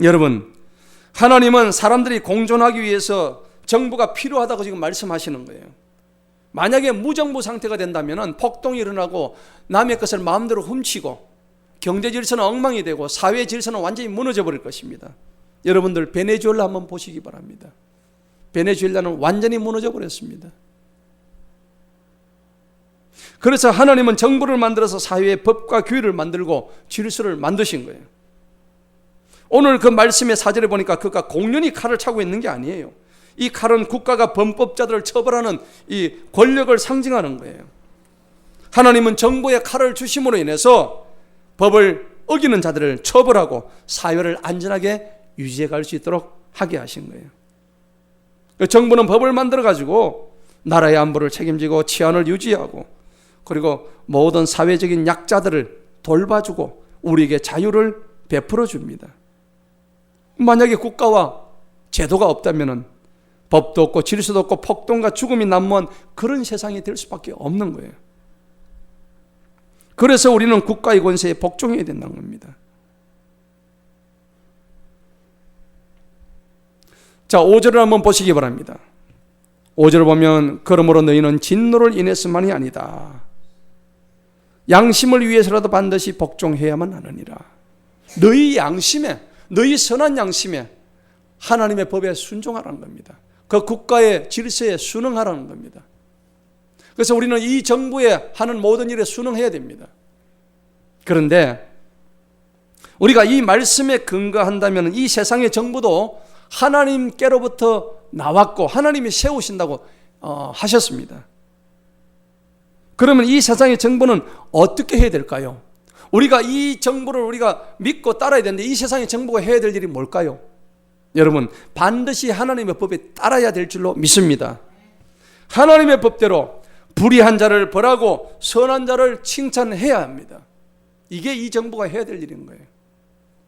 여러분, 하나님은 사람들이 공존하기 위해서 정부가 필요하다고 지금 말씀하시는 거예요. 만약에 무정부 상태가 된다면 폭동이 일어나고 남의 것을 마음대로 훔치고 경제 질서는 엉망이 되고 사회 질서는 완전히 무너져 버릴 것입니다. 여러분들 베네수엘라 한번 보시기 바랍니다. 베네수엘라는 완전히 무너져 버렸습니다. 그래서 하나님은 정부를 만들어서 사회에 법과 규율을 만들고 질서를 만드신 거예요. 오늘 그 말씀의 4절에 보니까 그가 공연히 칼을 차고 있는 게 아니에요. 이 칼은 국가가 범법자들을 처벌하는 이 권력을 상징하는 거예요. 하나님은 정부에 칼을 주심으로 인해서 법을 어기는 자들을 처벌하고 사회를 안전하게 유지해 갈 수 있도록 하게 하신 거예요. 정부는 법을 만들어 가지고 나라의 안보를 책임지고 치안을 유지하고 그리고 모든 사회적인 약자들을 돌봐주고 우리에게 자유를 베풀어 줍니다. 만약에 국가와 제도가 없다면 법도 없고 질서도 없고 폭동과 죽음이 난무한 그런 세상이 될 수밖에 없는 거예요. 그래서 우리는 국가의 권세에 복종해야 된다는 겁니다. 자, 5절을 한번 보시기 바랍니다. 5절을 보면 그러므로 너희는 진노를 인해서만이 아니다. 양심을 위해서라도 반드시 복종해야만 하느니라. 너희 양심에, 너희 선한 양심에 하나님의 법에 순종하라는 겁니다. 그 국가의 질서에 순응하라는 겁니다. 그래서 우리는 이 정부에 하는 모든 일에 순응해야 됩니다. 그런데 우리가 이 말씀에 근거한다면 이 세상의 정부도 하나님께로부터 나왔고 하나님이 세우신다고 하셨습니다. 그러면 이 세상의 정부는 어떻게 해야 될까요? 우리가 이 정부를 우리가 믿고 따라야 되는데 이 세상의 정부가 해야 될 일이 뭘까요? 여러분, 반드시 하나님의 법에 따라야 될 줄로 믿습니다. 하나님의 법대로 불의한 자를 벌하고 선한 자를 칭찬해야 합니다. 이게 이 정부가 해야 될 일인 거예요.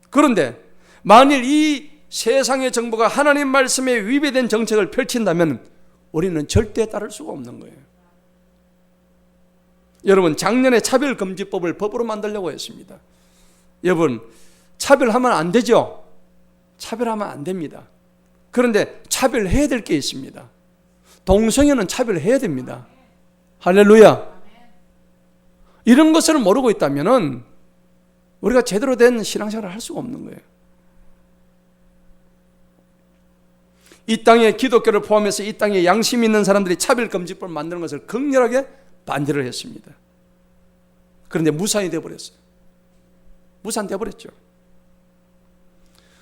그런데 만일 이 세상의 정부가 하나님 말씀에 위배된 정책을 펼친다면 우리는 절대 따를 수가 없는 거예요. 여러분, 작년에 차별금지법을 법으로 만들려고 했습니다. 여러분, 차별하면 안 되죠? 차별하면 안 됩니다. 그런데 차별해야 될 게 있습니다. 동성애는 차별해야 됩니다. 할렐루야. 이런 것을 모르고 있다면 우리가 제대로 된 신앙생활을 할 수가 없는 거예요. 이 땅에 기독교를 포함해서 이 땅에 양심 있는 사람들이 차별금지법을 만드는 것을 극렬하게 반대를 했습니다. 그런데 무산이 되어버렸어요. 무산되어 버렸죠.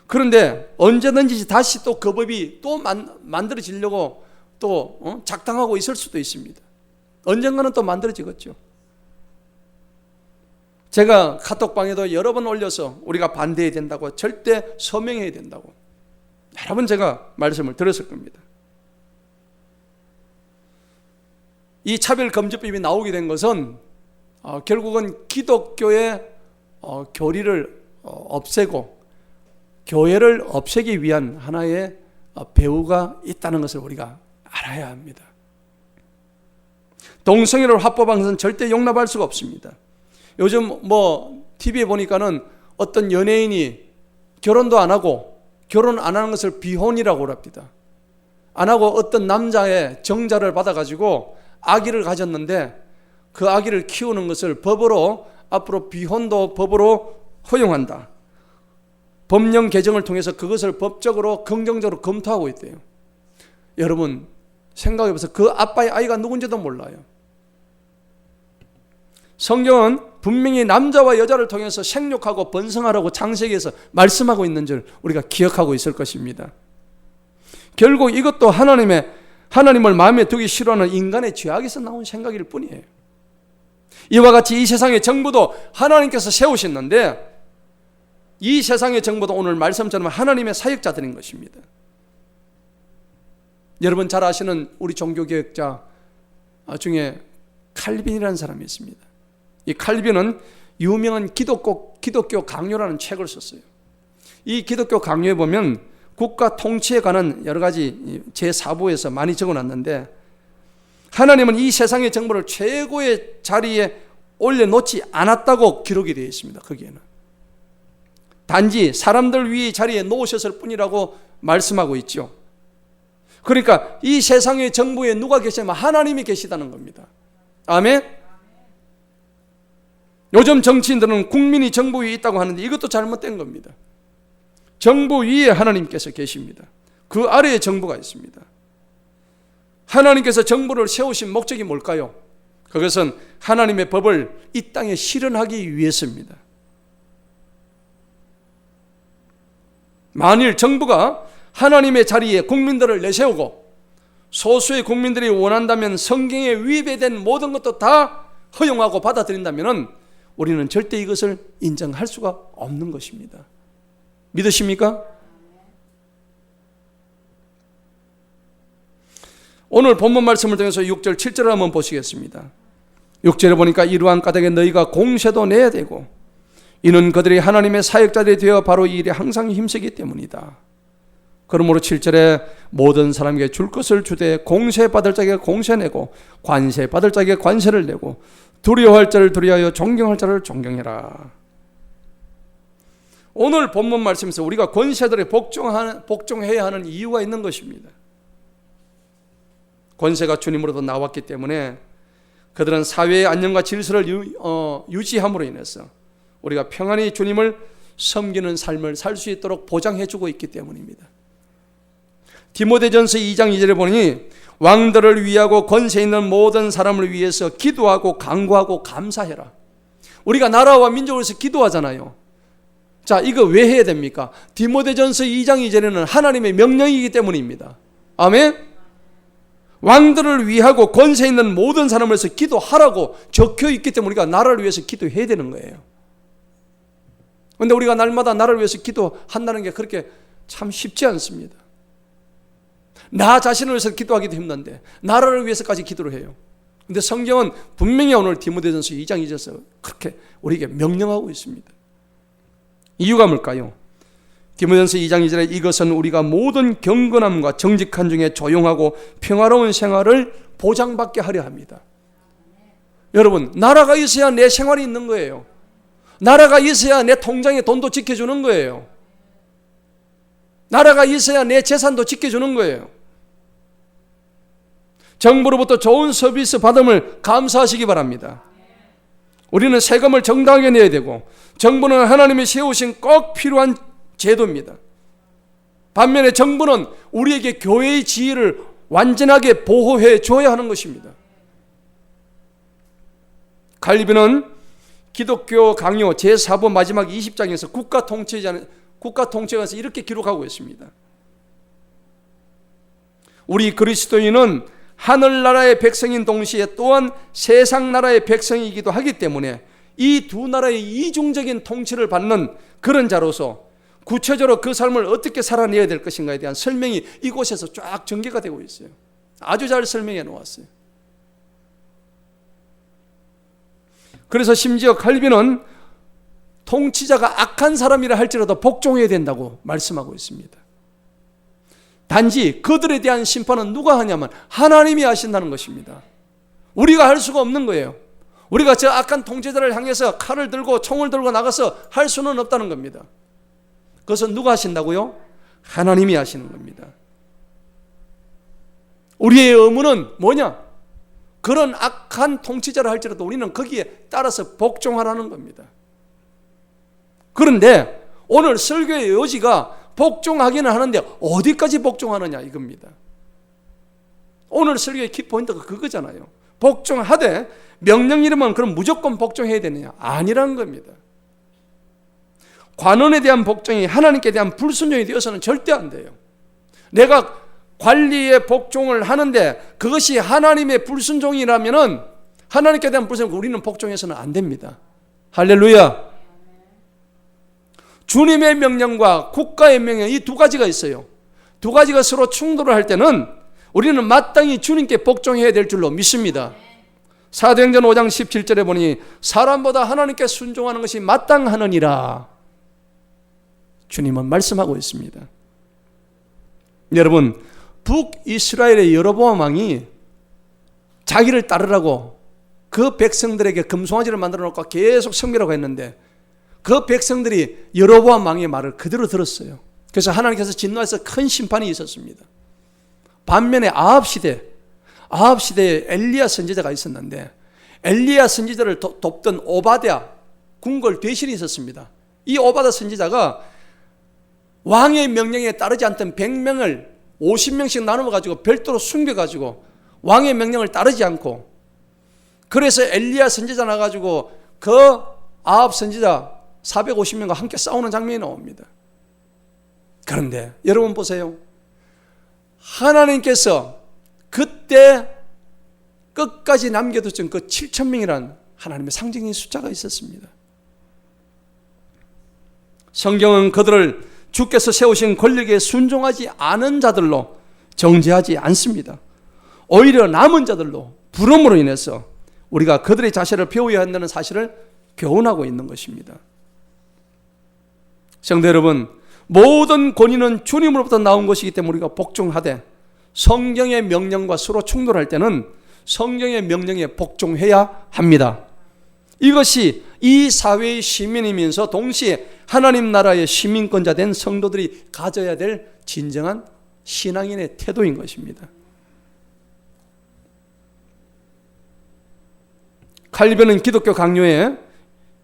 그런데 언제든지 다시 또 그 법이 또 만들어지려고 또 작당하고 있을 수도 있습니다. 언젠가는 또 만들어지겠죠. 제가 카톡방에도 여러 번 올려서 우리가 반대해야 된다고, 절대 서명해야 된다고 여러 번 제가 말씀을 드렸을 겁니다. 이 차별금지법이 나오게 된 것은 결국은 기독교의 교리를 없애고 교회를 없애기 위한 하나의 배후가 있다는 것을 우리가 알아야 합니다. 동성애를 합법한 것은 절대 용납할 수가 없습니다. 요즘 TV에 보니까는 어떤 연예인이 결혼도 안 하고 결혼 안 하는 것을 비혼이라고 합니다. 안 하고 어떤 남자의 정자를 받아가지고 아기를 가졌는데 그 아기를 키우는 것을 법으로 앞으로 비혼도 법으로 허용한다. 법령 개정을 통해서 그것을 법적으로 긍정적으로 검토하고 있대요. 여러분 생각해보세요. 그 아빠의 아이가 누군지도 몰라요. 성경은 분명히 남자와 여자를 통해서 생육하고 번성하라고 창세기에서 말씀하고 있는 줄 우리가 기억하고 있을 것입니다. 결국 이것도 하나님을 마음에 두기 싫어하는 인간의 죄악에서 나온 생각일 뿐이에요. 이와 같이 이 세상의 정부도 하나님께서 세우셨는데 이 세상의 정부도 오늘 말씀처럼 하나님의 사역자들인 것입니다. 여러분 잘 아시는 우리 종교개혁자 중에 칼빈이라는 사람이 있습니다. 이 칼빈은 유명한 기독교 강요라는 책을 썼어요. 이 기독교 강요에 보면 국가 통치에 관한 여러 가지 제4부에서 많이 적어놨는데 하나님은 이 세상의 정부를 최고의 자리에 올려놓지 않았다고 기록이 되어 있습니다. 거기에는 단지 사람들 위의 자리에 놓으셨을 뿐이라고 말씀하고 있죠. 그러니까 이 세상의 정부에 누가 계시냐면 하나님이 계시다는 겁니다. 아멘. 요즘 정치인들은 국민이 정부 위에 있다고 하는데 이것도 잘못된 겁니다. 정부 위에 하나님께서 계십니다. 그 아래에 정부가 있습니다. 하나님께서 정부를 세우신 목적이 뭘까요? 그것은 하나님의 법을 이 땅에 실현하기 위해서입니다. 만일 정부가 하나님의 자리에 국민들을 내세우고 소수의 국민들이 원한다면 성경에 위배된 모든 것도 다 허용하고 받아들인다면 우리는 절대 이것을 인정할 수가 없는 것입니다. 믿으십니까? 오늘 본문 말씀을 통해서 6절 7절을 한번 보시겠습니다. 6절에 보니까 이러한 까닭에 너희가 공세도 내야 되고 이는 그들이 하나님의 사역자들이 되어 바로 이 일에 항상 힘쓰기 때문이다. 그러므로 7절에 모든 사람에게 줄 것을 주되 공세받을 자에게 공세 내고 관세받을 자에게 관세를 내고 두려워할 자를 두려워하여 존경할 자를 존경해라. 오늘 본문 말씀에서 우리가 권세들에 복종해야 하는 이유가 있는 것입니다. 권세가 주님으로부터 나왔기 때문에 그들은 사회의 안녕과 질서를 유지함으로 인해서 우리가 평안히 주님을 섬기는 삶을 살 수 있도록 보장해주고 있기 때문입니다. 디모데전서 2장 2절에 보니 왕들을 위하고 권세 있는 모든 사람을 위해서 기도하고 간구하고 감사해라. 우리가 나라와 민족을 위해서 기도하잖아요. 자, 이거 왜 해야 됩니까? 디모데전서 2장 2절에는 하나님의 명령이기 때문입니다. 아멘. 왕들을 위하고 권세 있는 모든 사람을 위해서 기도하라고 적혀 있기 때문에 우리가 나라를 위해서 기도해야 되는 거예요. 그런데 우리가 날마다 나라를 위해서 기도한다는 게 그렇게 참 쉽지 않습니다. 나 자신을 위해서 기도하기도 힘든데 나라를 위해서까지 기도를 해요. 그런데 성경은 분명히 오늘 디모데전서 2장 2절에서 그렇게 우리에게 명령하고 있습니다. 이유가 뭘까요? 디모데전서 2장 2절에 이것은 우리가 모든 경건함과 정직한 중에 조용하고 평화로운 생활을 보장받게 하려 합니다. 여러분, 나라가 있어야 내 생활이 있는 거예요. 나라가 있어야 내 통장에 돈도 지켜주는 거예요. 나라가 있어야 내 재산도 지켜주는 거예요. 정부로부터 좋은 서비스 받음을 감사하시기 바랍니다. 우리는 세금을 정당하게 내야 되고 정부는 하나님이 세우신 꼭 필요한 제도입니다. 반면에 정부는 우리에게 교회의 지위를 완전하게 보호해 줘야 하는 것입니다. 칼빈은 기독교 강요 제4부 마지막 20장에서 국가 통치에 관해서 이렇게 기록하고 있습니다. 우리 그리스도인은 하늘나라의 백성인 동시에 또한 세상 나라의 백성이기도 하기 때문에 이 두 나라의 이중적인 통치를 받는 그런 자로서 구체적으로 그 삶을 어떻게 살아내야 될 것인가에 대한 설명이 이곳에서 쫙 전개가 되고 있어요. 아주 잘 설명해 놓았어요. 그래서 심지어 칼빈은 통치자가 악한 사람이라 할지라도 복종해야 된다고 말씀하고 있습니다. 단지 그들에 대한 심판은 누가 하냐면 하나님이 하신다는 것입니다. 우리가 할 수가 없는 거예요. 우리가 저 악한 통치자를 향해서 칼을 들고 총을 들고 나가서 할 수는 없다는 겁니다. 그것은 누가 하신다고요? 하나님이 하시는 겁니다. 우리의 의무는 뭐냐? 그런 악한 통치자를 할지라도 우리는 거기에 따라서 복종하라는 겁니다. 그런데 오늘 설교의 요지가 복종하기는 하는데 어디까지 복종하느냐 이겁니다. 오늘 설교의 키포인트가 그거잖아요. 복종하되 명령 이르면 그럼 무조건 복종해야 되느냐? 아니라는 겁니다. 관원에 대한 복종이 하나님께 대한 불순종이 되어서는 절대 안 돼요. 내가 관리에 복종을 하는데 그것이 하나님의 불순종이라면은 하나님께 대한 불순종, 우리는 복종해서는 안 됩니다. 할렐루야. 주님의 명령과 국가의 명령, 이 두 가지가 있어요. 두 가지가 서로 충돌을 할 때는 우리는 마땅히 주님께 복종해야 될 줄로 믿습니다. 사도행전 5장 17절에 보니 사람보다 하나님께 순종하는 것이 마땅하느니라 주님은 말씀하고 있습니다. 여러분, 북이스라엘의 여로보암 왕이 자기를 따르라고 그 백성들에게 금송아지를 만들어 놓고 계속 섬기라고 했는데 그 백성들이 여로보암 왕의 말을 그대로 들었어요. 그래서 하나님께서 진노해서 큰 심판이 있었습니다. 반면에 아합 시대에 엘리야 선지자가 있었는데 엘리야 선지자를 돕던 오바댜 궁궐 대신이 있었습니다. 이 오바댜 선지자가 왕의 명령에 따르지 않던 100명을 50명씩 나누어 가지고 별도로 숨겨 가지고 왕의 명령을 따르지 않고, 그래서 엘리야 선지자 나가지고 그 아합 선지자 450명과 함께 싸우는 장면이 나옵니다. 그런데 여러분 보세요. 하나님께서 그때 끝까지 남겨두신 그 7,000명이라는 하나님의 상징의 숫자가 있었습니다. 성경은 그들을 주께서 세우신 권력에 순종하지 않은 자들로 정죄하지 않습니다. 오히려 남은 자들로 부름으로 인해서 우리가 그들의 자세를 배워야 한다는 사실을 교훈하고 있는 것입니다. 성도 여러분, 모든 권위는 주님으로부터 나온 것이기 때문에 우리가 복종하되 성경의 명령과 서로 충돌할 때는 성경의 명령에 복종해야 합니다. 이것이 이 사회의 시민이면서 동시에 하나님 나라의 시민권자 된 성도들이 가져야 될 진정한 신앙인의 태도인 것입니다. 칼빈은 기독교 강요에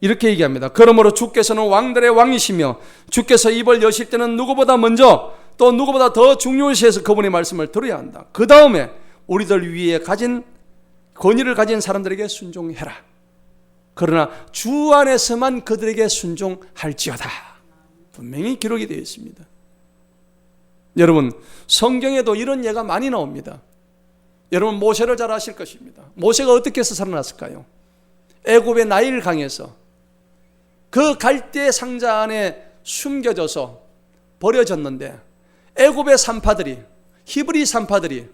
이렇게 얘기합니다. 그러므로 주께서는 왕들의 왕이시며 주께서 입을 여실 때는 누구보다 먼저 또 누구보다 더 중요시해서 그분의 말씀을 들어야 한다. 그 다음에 우리들 위에 가진 권위를 가진 사람들에게 순종해라. 그러나 주 안에서만 그들에게 순종할지어다. 분명히 기록이 되어 있습니다. 여러분, 성경에도 이런 예가 많이 나옵니다. 여러분, 모세를 잘 아실 것입니다. 모세가 어떻게 해서 살아났을까요? 애굽의 나일 강에서 그 갈대 상자 안에 숨겨져서 버려졌는데 애굽의 산파들이, 히브리 산파들이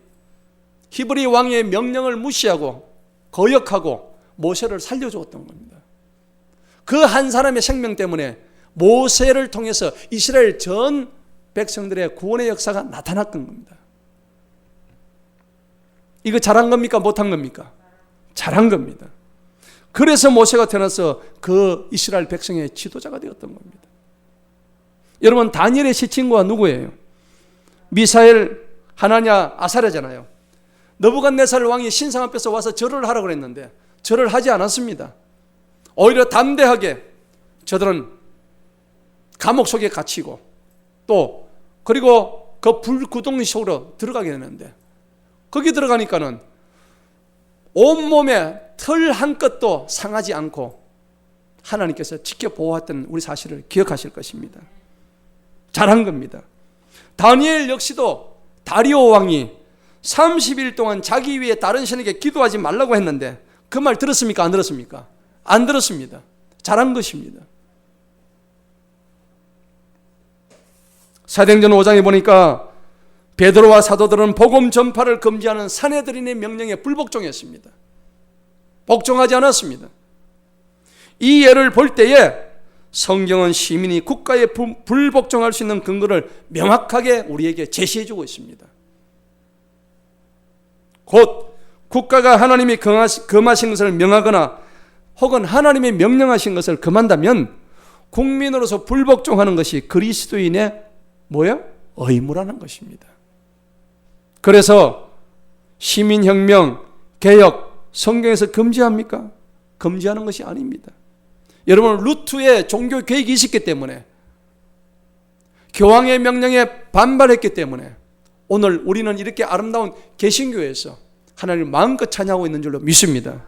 히브리 왕의 명령을 무시하고 거역하고 모세를 살려주었던 겁니다. 그 한 사람의 생명 때문에 모세를 통해서 이스라엘 전 백성들의 구원의 역사가 나타났던 겁니다. 이거 잘한 겁니까? 못한 겁니까? 잘한 겁니다. 그래서 모세가 태어나서 그 이스라엘 백성의 지도자가 되었던 겁니다. 여러분, 다니엘의 세 친구가 누구예요? 미사엘, 하나냐, 아사랴잖아요. 느부갓네살 왕이 신상 앞에서 와서 절을 하라고 그랬는데 절을 하지 않았습니다. 오히려 담대하게 저들은 감옥 속에 갇히고 또 그리고 그 불구덩이 속으로 들어가게 되는데 거기 들어가니까는 온몸에 털 한 끗도 상하지 않고 하나님께서 지켜보았던 우리 사실을 기억하실 것입니다. 잘한 겁니다. 다니엘 역시도 다리오 왕이 30일 동안 자기 위에 다른 신에게 기도하지 말라고 했는데 그 말 들었습니까? 안 들었습니까? 안 들었습니다. 잘한 것입니다. 사도행전 5장에 보니까 베드로와 사도들은 복음 전파를 금지하는 산헤드린의 명령에 불복종했습니다. 복종하지 않았습니다. 이 예를 볼 때에 성경은 시민이 국가에 불복종할 수 있는 근거를 명확하게 우리에게 제시해주고 있습니다. 곧 국가가 하나님이 금하신 것을 명하거나 혹은 하나님이 명령하신 것을 금한다면 국민으로서 불복종하는 것이 그리스도인의 뭐예요? 의무라는 것입니다. 그래서 시민혁명, 개혁, 성경에서 금지합니까? 금지하는 것이 아닙니다. 여러분, 루트의 종교 계획이 있었기 때문에 교황의 명령에 반발했기 때문에 오늘 우리는 이렇게 아름다운 개신교에서 하나님을 마음껏 찬양하고 있는 줄로 믿습니다.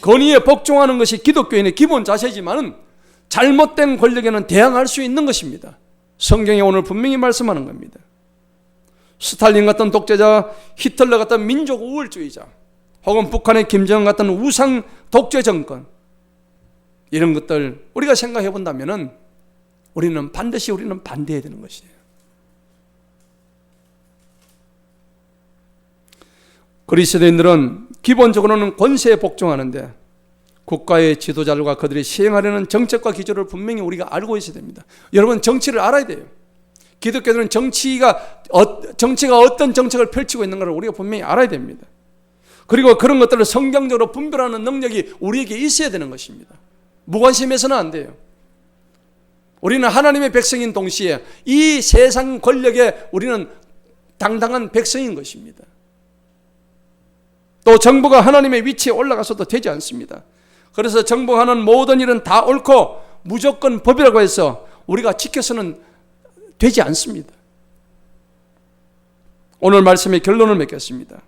권위에 복종하는 것이 기독교인의 기본 자세지만 잘못된 권력에는 대항할 수 있는 것입니다. 성경이 오늘 분명히 말씀하는 겁니다. 스탈린 같은 독재자, 히틀러 같은 민족 우월주의자, 혹은 북한의 김정은 같은 우상 독재 정권, 이런 것들 우리가 생각해 본다면 우리는 반드시 반대해야 되는 것이에요. 그리스도인들은 기본적으로는 권세에 복종하는데 국가의 지도자들과 그들이 시행하려는 정책과 기조를 분명히 우리가 알고 있어야 됩니다. 여러분, 정치를 알아야 돼요. 기독교들은 정치가 어떤 정책을 펼치고 있는가를 우리가 분명히 알아야 됩니다. 그리고 그런 것들을 성경적으로 분별하는 능력이 우리에게 있어야 되는 것입니다. 무관심해서는 안 돼요. 우리는 하나님의 백성인 동시에 이 세상 권력에 우리는 당당한 백성인 것입니다. 또 정부가 하나님의 위치에 올라가서도 되지 않습니다. 그래서 정부가 하는 모든 일은 다 옳고 무조건 법이라고 해서 우리가 지켜서는 되지 않습니다. 오늘 말씀의 결론을 맺겠습니다.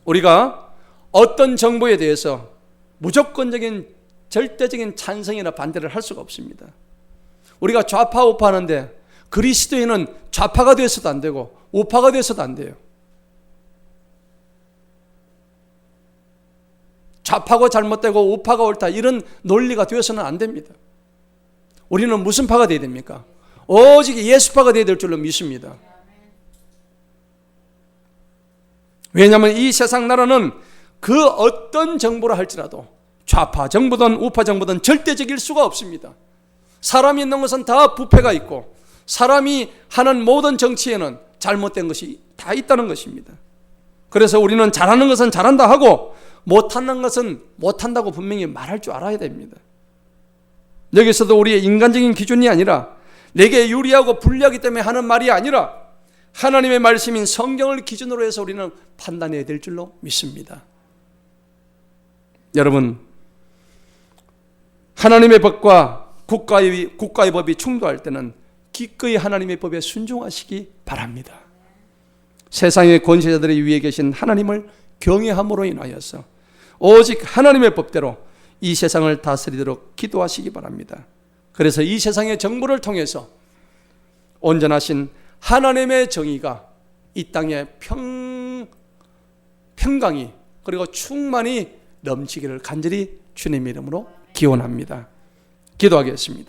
우리가 어떤 정부에 대해서 무조건적인 절대적인 찬성이나 반대를 할 수가 없습니다. 우리가 좌파 우파 하는데 그리스도인은 좌파가 되어서도 안 되고 우파가 되어서도 안 돼요. 좌파가 잘못되고 우파가 옳다 이런 논리가 되어서는 안 됩니다. 우리는 무슨 파가 되어야 됩니까? 오직 예수파가 되어야 될 줄로 믿습니다. 왜냐하면 이 세상 나라는 그 어떤 정부라 할지라도 좌파 정부든 우파 정부든 절대적일 수가 없습니다. 사람이 있는 것은 다 부패가 있고 사람이 하는 모든 정치에는 잘못된 것이 다 있다는 것입니다. 그래서 우리는 잘하는 것은 잘한다 하고 못하는 것은 못한다고 분명히 말할 줄 알아야 됩니다. 여기서도 우리의 인간적인 기준이 아니라 내게 유리하고 불리하기 때문에 하는 말이 아니라 하나님의 말씀인 성경을 기준으로 해서 우리는 판단해야 될 줄로 믿습니다. 여러분, 하나님의 법과 국가의 법이 충돌할 때는 기꺼이 하나님의 법에 순종하시기 바랍니다. 세상의 권세자들의 위에 계신 하나님을 경외함으로 인하여서 오직 하나님의 법대로 이 세상을 다스리도록 기도하시기 바랍니다. 그래서 이 세상의 정부를 통해서 온전하신 하나님의 정의가 이 땅에 평강이 그리고 충만히 넘치기를 간절히 주님의 이름으로 기원합니다. 기도하겠습니다.